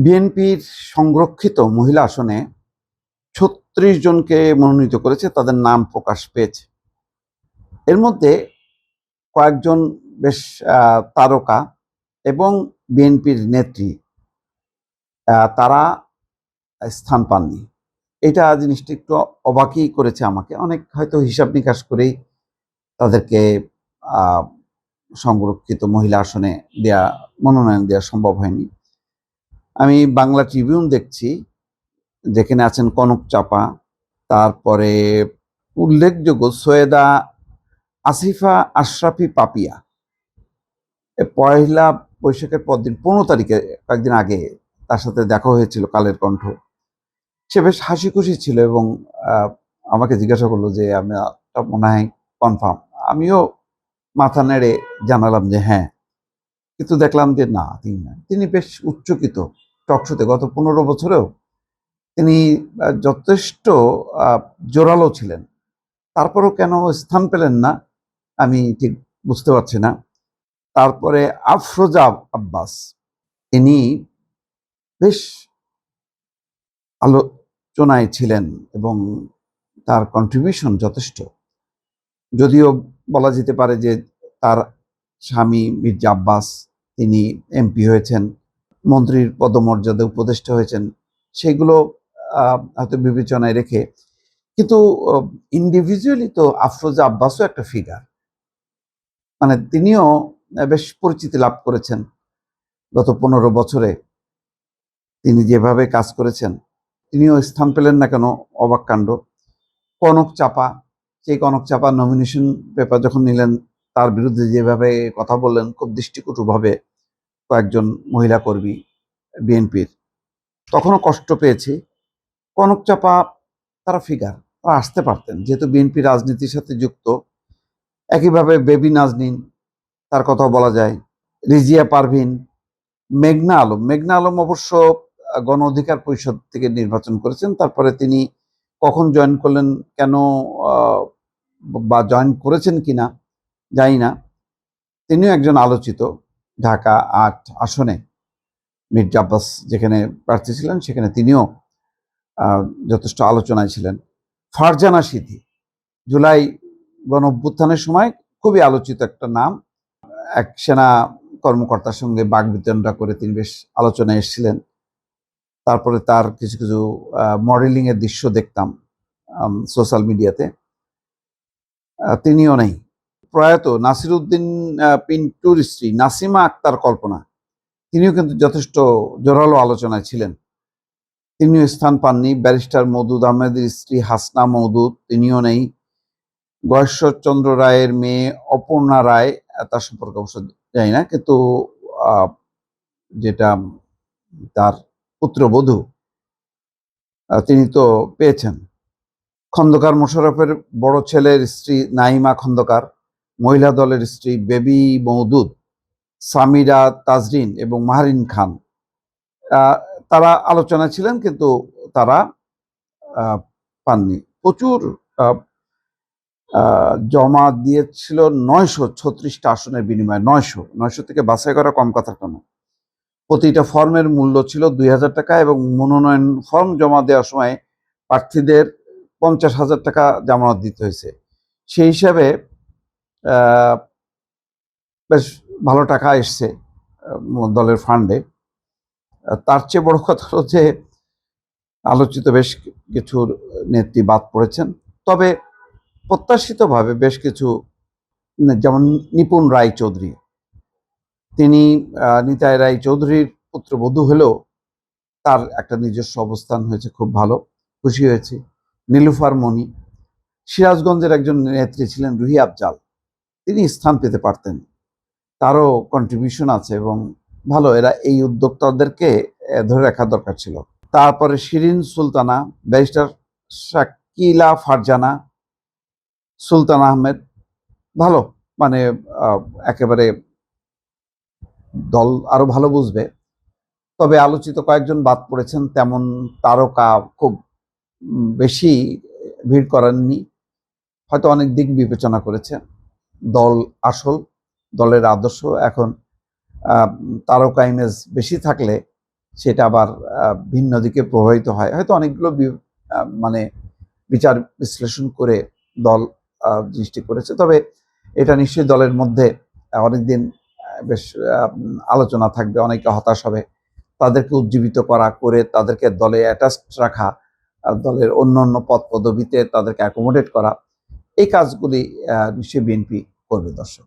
বিএনপির সংরক্ষিত মহিলা আসনে ৩৬ জনকে মনোনীত করেছে, তাদের নাম প্রকাশ পেয়েছে। এর মধ্যে কয়েকজন বেশ তারকা এবং বিএনপির নেত্রী তারা স্থান পাননি। এটা জিনিসটা একটু অবাকই করেছে আমাকে। অনেক হয়তো হিসাব নিকাশ করেই তাদেরকে সংরক্ষিত মহিলা আসনে মনোনয়ন দেওয়া সম্ভব হয়নি। আমি বাংলা ট্রিবিউন দেখছি, যেখানে আছেন কনক চাপা, তারপরে উল্লেখযোগ্য সৈয়দা আসিফা আশরাফি পাপিয়া। পয়লা বৈশাখের পরদিন ১৫ তারিখে কয়েকদিন আগে তার সাথে দেখা হয়েছিল কালের কণ্ঠ। সে বেশ হাসি খুশি ছিল এবং আমাকে জিজ্ঞাসা করলো যে আমি মনে হয় কনফার্ম। আমিও মাথা নেড়ে জানালাম যে হ্যাঁ, কিন্তু দেখলাম যে না, তিনি বেশ উচ্চকিত টকশোতে গত ১৫ বছরেও তিনি যথেষ্ট জোরালো ছিলেন। তারপরেও কেন স্থান পেলেন না আমি ঠিক বুঝতে পারছি না। তারপরে আফরোজা আব্বাস, তিনি বেশ আলোচনায় ছিলেন এবং তার কন্ট্রিবিউশন যথেষ্ট। যদিও বলা যেতে পারে যে তার স্বামী মির্জা আব্বাস, তিনি এমপি হয়েছেন, মন্ত্রীর পদমর্যাদা উপদেষ্টা হয়েছেন, সেগুলো হয়তো বিবেচনায় রেখে। কিন্তু ইন্ডিভিজুয়ালি তো আফরোজা আব্বাসও একটা ফিগার, মানে তিনিও বেশ পরিচিতি লাভ করেছেন গত ১৫ বছরে। তিনি যেভাবে কাজ করেছেন, তিনিও স্থান পেলেন না কেন, অবাক কাণ্ড। কনক চাপা, সেই কনক চাপা নমিনেশন পেপার যখন নিলেন, তার বিরুদ্ধে যেভাবে কথা বললেন খুব দৃষ্টিকটুভাবে কয়েকজন মহিলা কর্মী বিএনপির, তখনও কষ্ট পেয়েছি। কনক চাপা, তারা ফিগার, তারা আসতে পারতেন, যেহেতু বিএনপি রাজনীতির সাথে যুক্ত। একইভাবে বেবি নাজনীন, তার কথা বলা যায়। রিজিয়া পারভিন, মেঘনা আলম অবশ্য গণ অধিকার পরিষদ থেকে নির্বাচন করেছেন। তারপরে তিনি কখন জয়েন করলেন, কেন বা জয়েন করেছেন কিনা জানি না। তিনিও একজন আলোচিত। ঢাকা ৮ আসনে মির্জা আব্বাস যেখানে প্রার্থী ছিলেন, সেখানে তিনিও যথেষ্ট আলোচনায় ছিলেন। ফারজানা সিথি, জুলাই গণ অভ্যুত্থানের সময় খুবই আলোচিত একটা নাম। এক সেনা কর্মকর্তার সঙ্গে বাগবিতণ্ডা করে তিনি বেশ আলোচনায় এসেছিলেন। তারপরে তার কিছু কিছু মডেলিং এর দৃশ্য দেখতাম সোশ্যাল মিডিয়াতে। তিনিও নেই। প্রয়াত নাসিরউদ্দিন পিন্টুর স্ত্রী নাসিমা আক্তার কল্পনা, তিনিও কিন্তু যথেষ্ট জোরালো আলোচনায় ছিলেন, তিনিও স্থান পাননি। ব্যারিস্টার মওদুদ আহমেদের স্ত্রী হাসনা মওদুদ, তিনিও নেই। গয়েশ্বরচন্দ্র রায়ের মেয়ে অপর্ণা রায়, তার সম্পর্কে অবশ্য জানি না, কিন্তু যেটা তার পুত্রবধূ, তিনি তো পেয়েছেন। খন্দকার মোশাররফের বড় ছেলের স্ত্রী নাইমা খন্দকার, মহিলা দলের স্ত্রী বেবি মওদুদ, সামিরা তাজরিন এবং মাহারিন খান, তারা আলোচনায় ছিলেন, কিন্তু তারা পাননি। প্রচুর জমা দিয়েছিল ৯৩৬টা আসনের বিনিময়ে। ৯০০ থেকে বাছাই করা কম কথা কেন। প্রতিটা ফর্মের মূল্য ছিল ২,০০০ টাকা এবং মনোনয়ন ফর্ম জমা দেওয়ার সময় প্রার্থীদের ৫০,০০০ টাকা জামানত দিতে হয়েছে। সেই হিসাবে বেশ ভালো টাকা এসছে দলের ফান্ডে। তার চেয়ে বড় কথা হলো যে আলোচিত বেশ কিছু নেত্রী বাদ পড়েছেন। তবে প্রত্যাশিতভাবে বেশ কিছু, যেমন নিপুণ রায়চৌধুরী, তিনি নিতাই রায়চৌধুরীর পুত্রবধূ হলেও তার একটা নিজস্ব অবস্থান হয়েছে, খুব ভালো, খুশি হয়েছি। নীলুফার মনি, সিরাজগঞ্জের একজন নেত্রী ছিলেন রুহি আফজাল, তিনি স্থান পেতে পারতেন, তারও কন্ট্রিবিউশন আছে এবং ভালো। এরা এই উদ্যোক্তাদেরকে ধরে রাখা দরকার ছিল। তারপরে শিরিন সুলতানা, ব্যারিস্টার শাকিলা ফারজানা, সুলতান আহমেদ, ভালো, মানে একেবারে দল আরো ভালো বুঝবে। তবে আলোচিত কয়েকজন বাদ পড়েছেন, তেমন তারকা খুব বেশি ভিড় করেননি, হয়তো অনেক দিক বিবেচনা করেছে। দল আসল, দলের আদর্শ, এখন তারকা ইমেজ বেশি থাকলে সেটা আবার ভিন্ন দিকে প্রভাবিত হয়, হয়তো অনেকগুলো মানে বিচার বিশ্লেষণ করে দল জিনিসটি করেছে। তবে এটা নিশ্চয়ই দলের মধ্যে অনেকদিন বেশ আলোচনা থাকবে, অনেকে হতাশ হবে। তাদেরকে উজ্জীবিত করে তাদেরকে দলে অ্যাটাচড রাখা, দলের অন্য পদ পদবিতে তাদেরকে অ্যাকোমোডেট করা, এই কাজগুলি নিশ্চয়ই বিএনপি করবে। দর্শক।